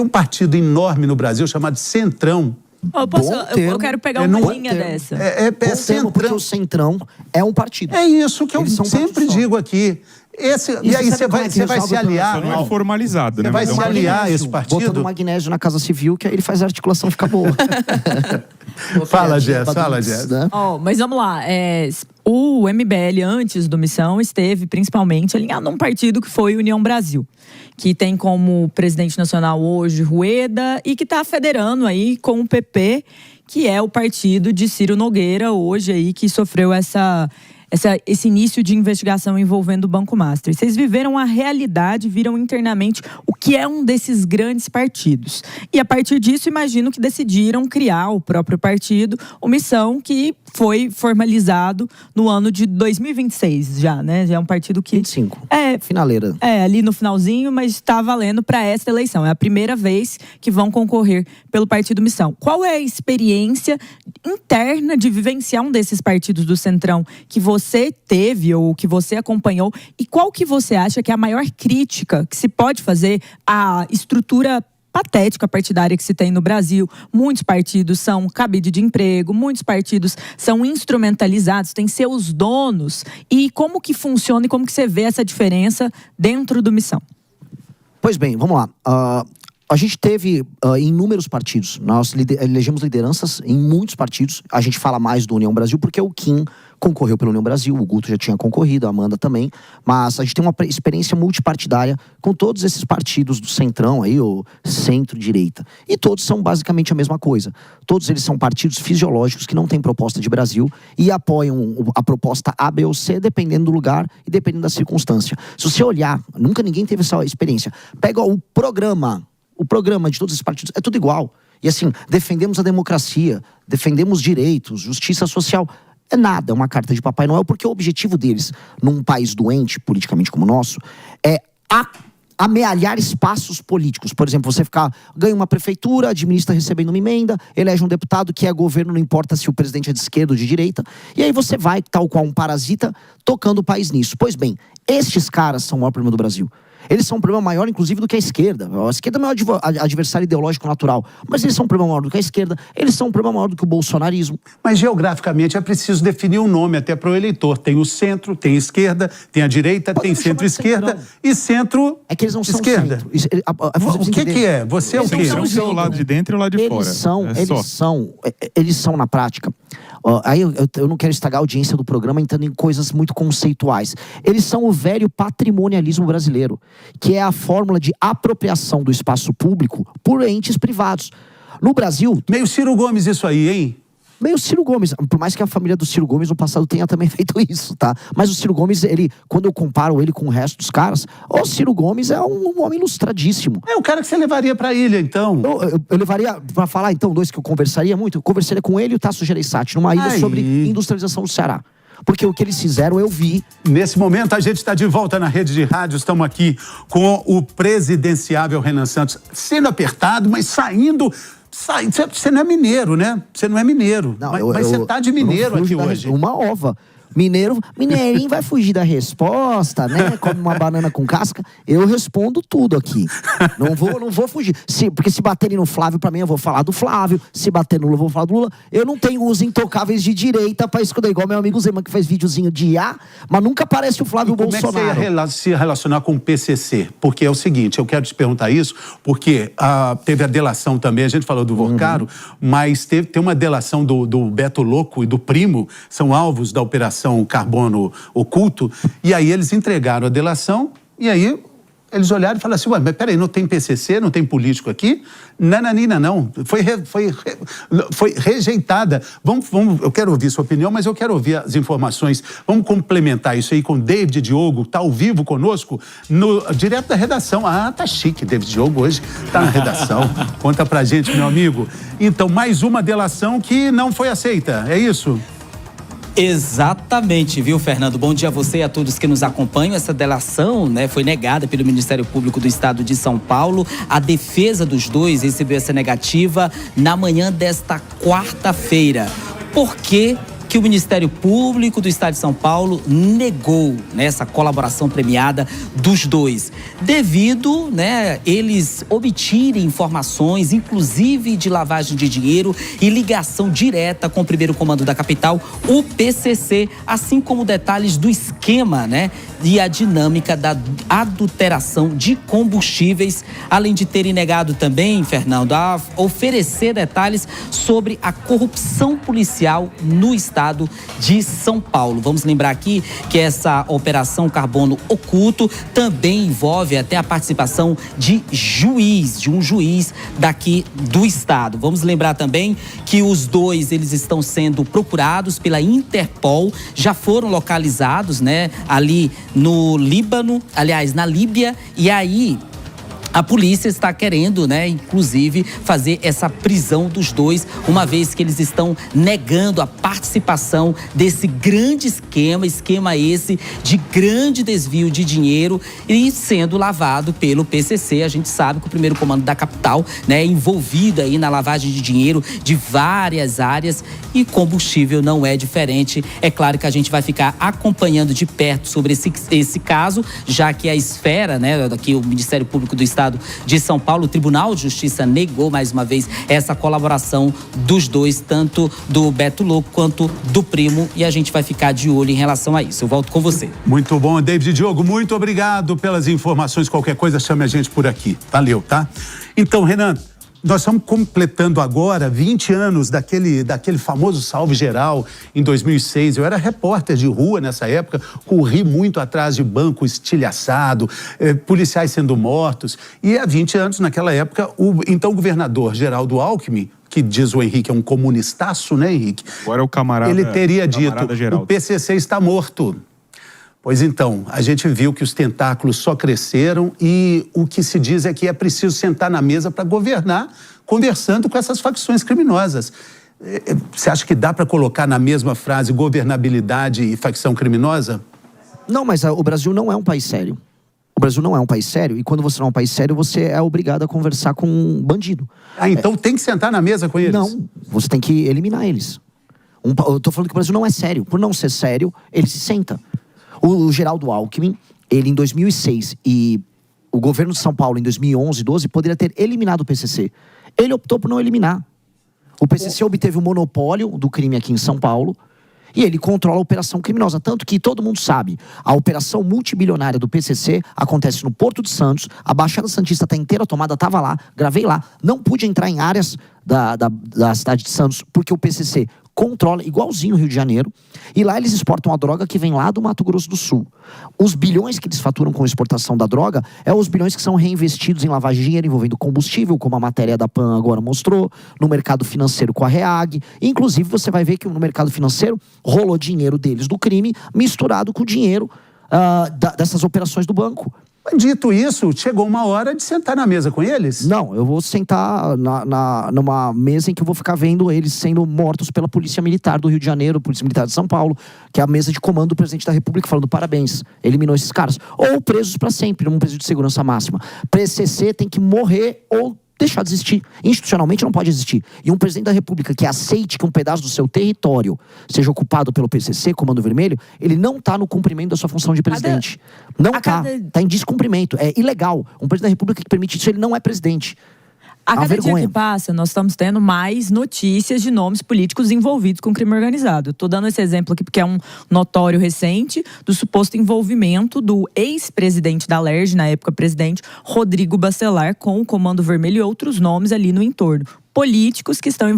um partido enorme no Brasil chamado Centrão. Eu quero pegar uma linha dessa. É Centrão. Porque o Centrão é um partido. É isso que eu sempre digo aqui. E aí você vai se aliar. Não é formalizado, né? Você vai se aliar a esse partido. Botando magnésio na Casa Civil, que aí ele faz a articulação ficar boa. Fala, Jess. Né? Mas vamos lá. O MBL, antes do Missão, esteve principalmente alinhado num partido que foi União Brasil, que tem como presidente nacional hoje Rueda e que está federando aí com o PP, que é o partido de Ciro Nogueira hoje aí, que sofreu esse início de investigação envolvendo o Banco Master. Vocês viveram a realidade, viram internamente o que é um desses grandes partidos. E a partir disso, imagino que decidiram criar o próprio partido, o Missão, que foi formalizado no ano de 2026 já, né? Já é um partido que... 25. Finaleira. Ali no finalzinho, mas está valendo para esta eleição. É a primeira vez que vão concorrer pelo Partido Missão. Qual é a experiência interna de vivenciar um desses partidos do Centrão que você teve ou que você acompanhou? E qual que você acha que é a maior crítica que se pode fazer à estrutura patética partidária que se tem no Brasil? Muitos partidos são cabide de emprego, muitos partidos são instrumentalizados, têm seus donos. E como que funciona e como que você vê essa diferença dentro do Missão? Pois bem, vamos lá. A gente teve inúmeros partidos. Nós elegemos lideranças em muitos partidos. A gente fala mais do União Brasil porque o Kim concorreu pela União Brasil, o Guto já tinha concorrido, a Amanda também. Mas a gente tem uma experiência multipartidária com todos esses partidos do Centrão aí, o centro-direita. E todos são basicamente a mesma coisa. Todos eles são partidos fisiológicos que não têm proposta de Brasil e apoiam a proposta A, B ou C, dependendo do lugar e dependendo da circunstância. Se você olhar, nunca ninguém teve essa experiência. Pega o programa de todos esses partidos, é tudo igual. E assim, defendemos a democracia, defendemos direitos, justiça social. É nada, é uma carta de Papai Noel, porque o objetivo deles, num país doente, politicamente como o nosso, é amealhar espaços políticos. Por exemplo, você ganha uma prefeitura, administra recebendo uma emenda, elege um deputado que é governo, não importa se o presidente é de esquerda ou de direita, e aí você vai, tal qual um parasita, tocando o país nisso. Pois bem, estes caras são o maior problema do Brasil. Eles são um problema maior, inclusive, do que a esquerda. A esquerda é o maior adversário ideológico natural. Mas eles são um problema maior do que a esquerda. Eles são um problema maior do que o bolsonarismo. Mas, geograficamente, é preciso definir um nome até para o eleitor. Tem o centro, tem a esquerda, tem a direita, tem centro-esquerda e centro-esquerda. É que eles não são centro. O que é? Você é o quê? Eles são o lado de dentro e o lado de fora. Eles são, na prática... Aí eu não quero estragar a audiência do programa entrando em coisas muito conceituais. Eles são o velho patrimonialismo brasileiro, que é a fórmula de apropriação do espaço público por entes privados. No Brasil... Meio Ciro Gomes isso aí, hein? Meio Ciro Gomes, por mais que a família do Ciro Gomes no passado tenha também feito isso, tá? Mas o Ciro Gomes, quando eu comparo ele com o resto dos caras, o Ciro Gomes é um homem ilustradíssimo. É o cara que você levaria pra ilha, então. Eu levaria, pra falar então, dois que eu conversaria muito, eu conversaria com ele e o Tasso Gereissati, numa ilha sobre industrialização do Ceará. Porque o que eles fizeram, eu vi. Nesse momento, a gente está de volta na rede de rádio. Estamos aqui com o presidenciável Renan Santos, sendo apertado, mas saindo... Você não é mineiro, né? Você não é mineiro. Não, mas você tá de mineiro aqui hoje. Uma ova. Mineirinho vai fugir da resposta, né? Come uma banana com casca. Eu respondo tudo aqui. Não vou fugir. Porque se baterem no Flávio, pra mim, eu vou falar do Flávio. Se bater no Lula, eu vou falar do Lula. Eu não tenho os intocáveis de direita pra esconder. Igual meu amigo Zema, que faz videozinho de IA, mas nunca aparece o Flávio Bolsonaro. Como é que você ia se relacionar com o PCC? Porque é o seguinte, eu quero te perguntar isso, porque teve a delação também, a gente falou do Vocaro, mas tem uma delação do Beto Louco e do Primo, são alvos da operação Carbono Oculto, e aí eles entregaram a delação, e aí eles olharam e falaram assim, ué, mas peraí, não tem PCC, não tem político aqui? Nananina, não. Foi rejeitada. Eu quero ouvir sua opinião, mas eu quero ouvir as informações. Vamos complementar isso aí com David Diogo, tá ao vivo conosco, direto da redação. Tá chique, David Diogo hoje tá na redação. Conta pra gente, meu amigo. Então, mais uma delação que não foi aceita, é isso? Exatamente, viu, Fernando? Bom dia a você e a todos que nos acompanham. Essa delação, foi negada pelo Ministério Público do Estado de São Paulo. A defesa dos dois recebeu essa negativa na manhã desta quarta-feira. Por que que o Ministério Público do Estado de São Paulo negou, né, essa colaboração premiada dos dois, devido, né, eles obtirem informações, inclusive de lavagem de dinheiro e ligação direta com o primeiro comando da capital, o PCC, assim como detalhes do esquema, né, e a dinâmica da adulteração de combustíveis, além de terem negado também, Fernando, a oferecer detalhes sobre a corrupção policial no estado de São Paulo. Vamos lembrar aqui que essa operação Carbono Oculto também envolve até a participação de um juiz daqui do estado. Vamos lembrar também que os dois, eles estão sendo procurados pela Interpol, já foram localizados, né, ali no Líbano, aliás, na Líbia, e aí a polícia está querendo, né, inclusive, fazer essa prisão dos dois, uma vez que eles estão negando a participação desse grande esquema esse de grande desvio de dinheiro e sendo lavado pelo PCC. A gente sabe que o primeiro comando da capital, né, é envolvido aí na lavagem de dinheiro de várias áreas e combustível não é diferente. É claro que a gente vai ficar acompanhando de perto sobre esse caso, já que a esfera, né, aqui o Ministério Público do Estado de São Paulo, o Tribunal de Justiça negou mais uma vez essa colaboração dos dois, tanto do Beto Louco quanto do primo, e a gente vai ficar de olho em relação a isso. Eu volto com você. Muito bom, David Diogo, muito obrigado pelas informações. Qualquer coisa, chame a gente por aqui. Valeu, tá? Então, Renan, nós estamos completando agora 20 anos daquele famoso salve geral em 2006. Eu era repórter de rua nessa época, corri muito atrás de banco estilhaçado, policiais sendo mortos. E há 20 anos, naquela época, o então governador Geraldo Alckmin, que diz o Henrique é um comunistaço, né, Henrique? Agora é o camarada. Ele teria dito, Geraldo. o PCC está morto. Pois então, a gente viu que os tentáculos só cresceram e o que se diz é que é preciso sentar na mesa para governar, conversando com essas facções criminosas. Você acha que dá para colocar na mesma frase governabilidade e facção criminosa? Não, mas o Brasil não é um país sério. O Brasil não é um país sério e quando você não é um país sério, você é obrigado a conversar com um bandido. Ah, então tem que sentar na mesa com eles? Não, você tem que eliminar eles. Eu tô falando que o Brasil não é sério. Por não ser sério, ele se senta. O Geraldo Alckmin, ele em 2006 e o governo de São Paulo em 2011, 12, poderia ter eliminado o PCC. Ele optou por não eliminar. O PCC obteve o monopólio do crime aqui em São Paulo e ele controla a operação criminosa. Tanto que todo mundo sabe, a operação multibilionária do PCC acontece no Porto de Santos, a Baixada Santista está inteira tomada, estava lá, gravei lá, não pude entrar em áreas da cidade de Santos, porque o PCC controla, igualzinho o Rio de Janeiro, e lá eles exportam a droga que vem lá do Mato Grosso do Sul. Os bilhões que eles faturam com a exportação da droga os bilhões que são reinvestidos em lavagem de dinheiro envolvendo combustível, como a matéria da PAN agora mostrou, no mercado financeiro com a REAG. Inclusive, você vai ver que no mercado financeiro rolou dinheiro deles do crime misturado com o dinheiro dessas operações do banco. Dito isso, chegou uma hora de sentar na mesa com eles? Não, eu vou sentar numa mesa em que eu vou ficar vendo eles sendo mortos pela Polícia Militar do Rio de Janeiro, Polícia Militar de São Paulo, que é a mesa de comando do presidente da República, falando parabéns, eliminou esses caras. Ou presos para sempre, num presídio de segurança máxima. PCC tem que morrer ou deixar de existir. Institucionalmente não pode existir. E um presidente da República que aceite que um pedaço do seu território seja ocupado pelo PCC, Comando Vermelho, ele não está no cumprimento da sua função de presidente. Não está. Está em descumprimento. É ilegal. Um presidente da República que permite isso, ele não é presidente. A cada dia que passa, nós estamos tendo mais notícias de nomes políticos envolvidos com crime organizado. Estou dando esse exemplo aqui porque é um notório recente do suposto envolvimento do ex-presidente da Alerj, na época presidente, Rodrigo Bacelar, com o Comando Vermelho e outros nomes ali no entorno. Políticos que estão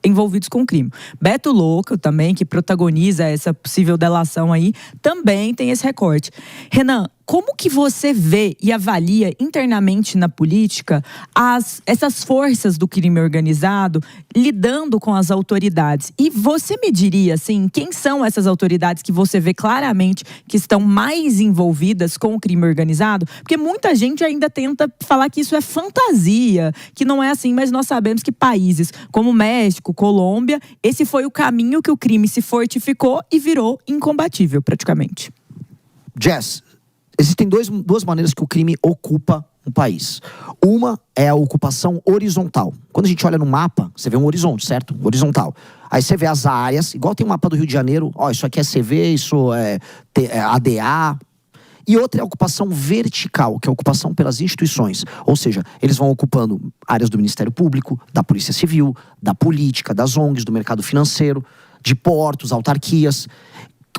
envolvidos com o crime. Beto Louco também, que protagoniza essa possível delação aí, também tem esse recorte. Renan, como que você vê e avalia internamente na política essas forças do crime organizado lidando com as autoridades? E você me diria, assim, quem são essas autoridades que você vê claramente que estão mais envolvidas com o crime organizado? Porque muita gente ainda tenta falar que isso é fantasia, que não é assim, mas nós sabemos que países como México, Colômbia, esse foi o caminho que o crime se fortificou e virou incombatível, praticamente. Jess, existem duas maneiras que o crime ocupa um país. Uma é a ocupação horizontal. Quando a gente olha no mapa, você vê um horizonte, certo? Horizontal. Aí você vê as áreas, igual tem um mapa do Rio de Janeiro, ó, isso aqui é CV, isso é ADA. E outra é a ocupação vertical, que é a ocupação pelas instituições. Ou seja, eles vão ocupando áreas do Ministério Público, da Polícia Civil, da política, das ONGs, do mercado financeiro, de portos, autarquias.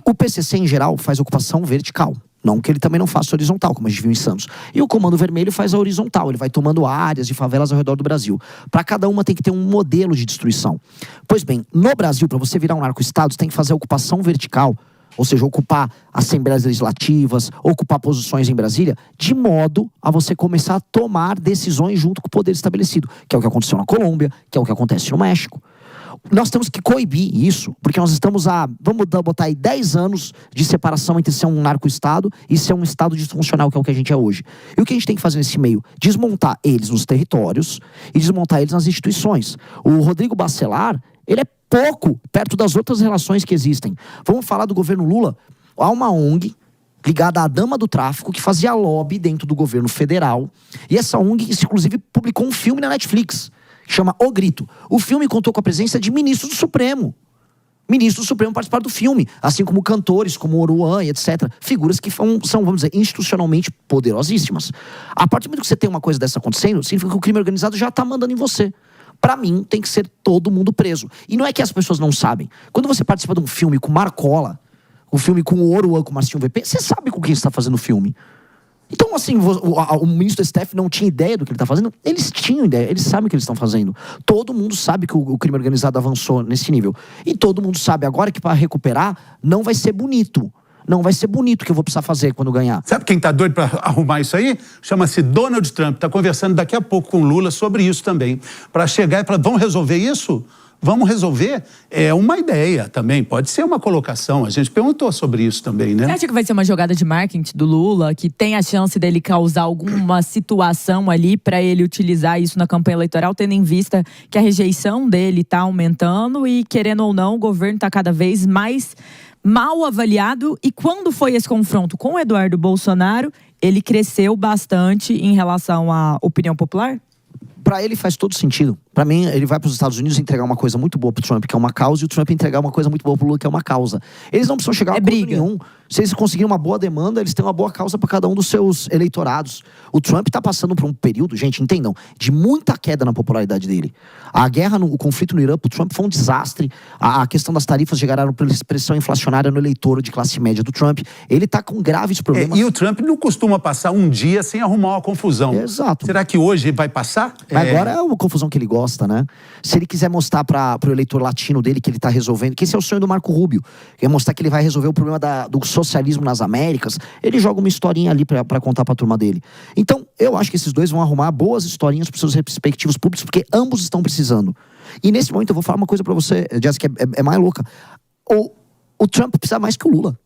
O PCC, em geral, faz ocupação vertical. Não que ele também não faça horizontal, como a gente viu em Santos. E o Comando Vermelho faz a horizontal. Ele vai tomando áreas de favelas ao redor do Brasil. Para cada uma tem que ter um modelo de destruição. Pois bem, no Brasil, para você virar um narco-estado, você tem que fazer a ocupação vertical. Ou seja, ocupar assembleias legislativas, ocupar posições em Brasília, de modo a você começar a tomar decisões junto com o poder estabelecido. Que é o que aconteceu na Colômbia, que é o que acontece no México. Nós temos que coibir isso, porque nós estamos vamos botar aí 10 anos de separação entre ser um narco-estado e ser um estado disfuncional, que é o que a gente é hoje. E o que a gente tem que fazer nesse meio? Desmontar eles nos territórios e desmontar eles nas instituições. O Rodrigo Bacelar, ele é pouco perto das outras relações que existem. Vamos falar do governo Lula. Há uma ONG ligada à dama do tráfico que fazia lobby dentro do governo federal. E essa ONG, inclusive, publicou um filme na Netflix, chama O Grito. O filme contou com a presença de ministros do Supremo. Ministros do Supremo participaram do filme, assim como cantores, como Oruan e etc. Figuras que são, vamos dizer, institucionalmente poderosíssimas. A partir do momento que você tem uma coisa dessa acontecendo, significa que o crime organizado já está mandando em você. Pra mim, tem que ser todo mundo preso. E não é que as pessoas não sabem. Quando você participa de um filme com Marcola, um filme com o Oruan, com o Marcinho VP, você sabe com quem você está fazendo o filme. Então, assim, o ministro do STF não tinha ideia do que ele está fazendo? Eles tinham ideia, eles sabem o que eles estão fazendo. Todo mundo sabe que o crime organizado avançou nesse nível. E todo mundo sabe agora que para recuperar não vai ser bonito. Não vai ser bonito o que eu vou precisar fazer quando ganhar. Sabe quem tá doido para arrumar isso aí? Chama-se Donald Trump. Tá conversando daqui a pouco com Lula sobre isso também. Para chegar e falar, vamos resolver isso? Vamos resolver? É uma ideia também, pode ser uma colocação. A gente perguntou sobre isso também, né? Você acha que vai ser uma jogada de marketing do Lula, que tem a chance dele causar alguma situação ali para ele utilizar isso na campanha eleitoral, tendo em vista que a rejeição dele tá aumentando e, querendo ou não, o governo tá cada vez mais mal avaliado? E quando foi esse confronto com o Eduardo Bolsonaro, ele cresceu bastante em relação à opinião popular? Para ele faz todo sentido. Para mim, ele vai para os Estados Unidos entregar uma coisa muito boa pro Trump, que é uma causa, e o Trump entregar uma coisa muito boa pro Lula, que é uma causa. Eles não precisam chegar a acordo nenhum. Se eles conseguirem uma boa demanda, eles têm uma boa causa para cada um dos seus eleitorados. O Trump está passando por um período, gente, entendam, de muita queda na popularidade dele. A guerra, o conflito no Irã, pro Trump foi um desastre. A questão das tarifas geraram pressão inflacionária no eleitor de classe média do Trump. Ele está com graves problemas. E o Trump não costuma passar um dia sem arrumar uma confusão. Exato. Será que hoje vai passar? Agora é uma confusão que ele gosta, né? Se ele quiser mostrar para o eleitor latino dele que ele está resolvendo, que esse é o sonho do Marco Rubio, que é mostrar que ele vai resolver o problema do socialismo nas Américas, ele joga uma historinha ali para contar para a turma dele. Então, eu acho que esses dois vão arrumar boas historinhas para os seus respectivos públicos, porque ambos estão precisando. E nesse momento eu vou falar uma coisa para você, Jéssica, que é mais louca. O Trump precisa mais que o Lula.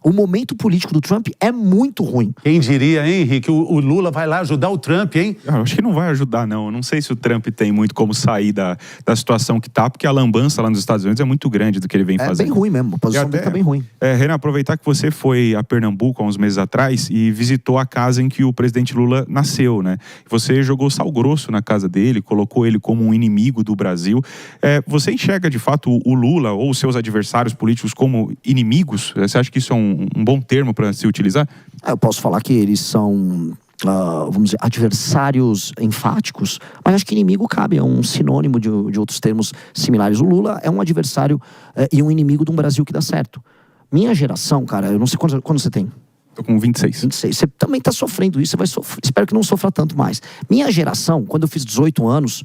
O momento político do Trump é muito ruim. Quem diria, hein, Henrique? O Lula vai lá ajudar o Trump, hein? Eu acho que não vai ajudar, não. Eu não sei se o Trump tem muito como sair da situação que tá, porque a lambança lá nos Estados Unidos é muito grande do que ele vem fazendo. É bem ruim mesmo, a posição dele tá bem ruim. Renan, aproveitar que você foi a Pernambuco há uns meses atrás e visitou a casa em que o presidente Lula nasceu, né? Você jogou sal grosso na casa dele, colocou ele como um inimigo do Brasil. Você enxerga, de fato, o Lula ou os seus adversários políticos como inimigos? Você acha que isso é um bom termo para se utilizar? Eu posso falar que eles são, vamos dizer, adversários enfáticos, mas acho que inimigo cabe, é um sinônimo de outros termos similares. O Lula é um adversário e um inimigo de um Brasil que dá certo. Minha geração, cara, eu não sei quando você tem. Tô com 26. 26. Você também tá sofrendo isso, você vai sofrer. Espero que não sofra tanto mais. Minha geração, quando eu fiz 18 anos,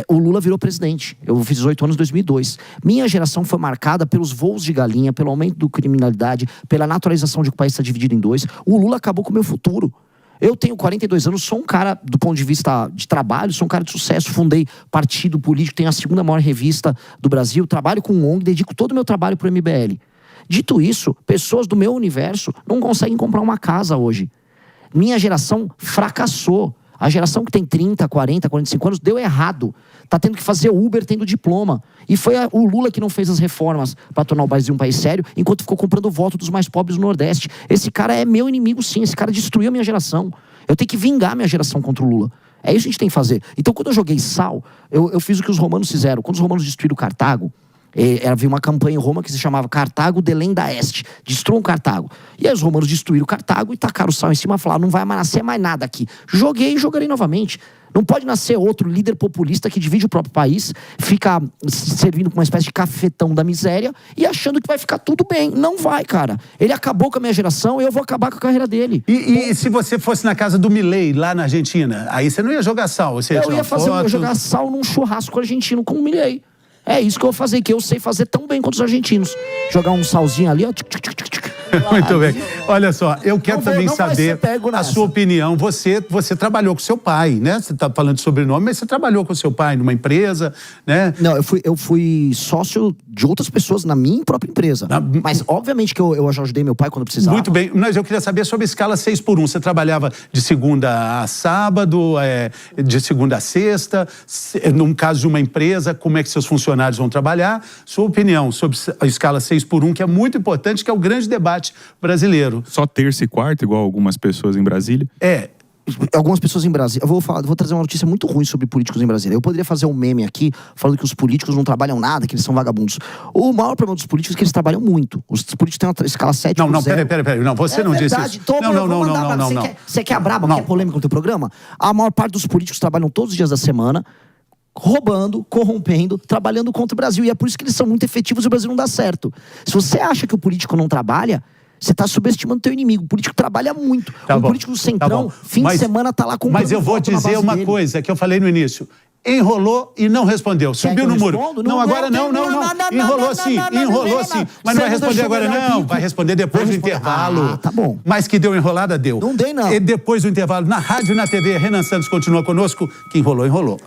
o Lula virou presidente. Eu fiz 18 anos em 2002. Minha geração foi marcada pelos voos de galinha, pelo aumento da criminalidade, pela naturalização de que o país está dividido em dois. O Lula acabou com o meu futuro. Eu tenho 42 anos, sou um cara, do ponto de vista de trabalho, sou um cara de sucesso. Fundei partido político, tenho a segunda maior revista do Brasil, trabalho com ONG, dedico todo o meu trabalho para o MBL. Dito isso, pessoas do meu universo não conseguem comprar uma casa hoje. Minha geração fracassou. A geração que tem 30, 40, 45 anos deu errado. Tá tendo que fazer Uber tendo diploma. E foi o Lula que não fez as reformas para tornar o Brasil um país sério, enquanto ficou comprando o voto dos mais pobres no Nordeste. Esse cara é meu inimigo, sim. Esse cara destruiu a minha geração. Eu tenho que vingar a minha geração contra o Lula. É isso que a gente tem que fazer. Então, quando eu joguei sal, eu fiz o que os romanos fizeram. Quando os romanos destruíram Cartago, havia uma campanha em Roma que se chamava Cartago delenda est. Destruam Cartago. E aí os romanos destruíram Cartago e tacaram o sal em cima e falaram, não vai mais nascer mais nada aqui. Joguei e jogarei novamente. Não pode nascer outro líder populista que divide o próprio país, fica servindo como uma espécie de cafetão da miséria e achando que vai ficar tudo bem. Não vai, cara. Ele acabou com a minha geração e eu vou acabar com a carreira dele. E se você fosse na casa do Milei, lá na Argentina, aí você não ia jogar sal? Você eu ia jogar sal num churrasco argentino com o Milei. É isso que eu vou fazer, que eu sei fazer tão bem quanto os argentinos. Jogar um salzinho ali, ó. Muito bem. Olha só, eu quero também saber a sua opinião. Você trabalhou com seu pai, né? Você está falando de sobrenome, mas você trabalhou com seu pai numa empresa, né? Não, eu fui sócio de outras pessoas na minha própria empresa. Mas, obviamente, que eu já ajudei meu pai quando precisava. Muito bem. Mas eu queria saber sobre a escala 6x1. Você trabalhava de segunda a sábado, de segunda a sexta? Num caso de uma empresa, como é que seus funcionários vão trabalhar? Sua opinião sobre a escala 6x1, que é muito importante, que é o grande debate brasileiro. Só terça e quarta, igual algumas pessoas em Brasília? Algumas pessoas em Brasília. Eu vou trazer uma notícia muito ruim sobre políticos em Brasília. Eu poderia fazer um meme aqui falando que os políticos não trabalham nada, que eles são vagabundos. O maior problema dos políticos é que eles trabalham muito. Os políticos têm uma escala 7 Não, peraí. Não, você não disse isso. Não. Você quer a braba, quer polêmica no teu programa? A maior parte dos políticos trabalham todos os dias da semana, roubando, corrompendo, trabalhando contra o Brasil. E é por isso que eles são muito efetivos e o Brasil não dá certo. Se você acha que o político não trabalha, você está subestimando o teu inimigo. O político trabalha muito. Político do Centrão, de semana tá lá comprando. Mas eu vou dizer uma coisa que eu falei no início. Enrolou e não respondeu. Subiu no muro. Não, agora não. Enrolou sim. Mas não vai responder agora não. Vai responder depois do intervalo. Tá bom. Mas que deu enrolada, deu. Não dei, não. E depois do intervalo, na rádio e na TV, Renan Santos continua conosco. Que enrolou.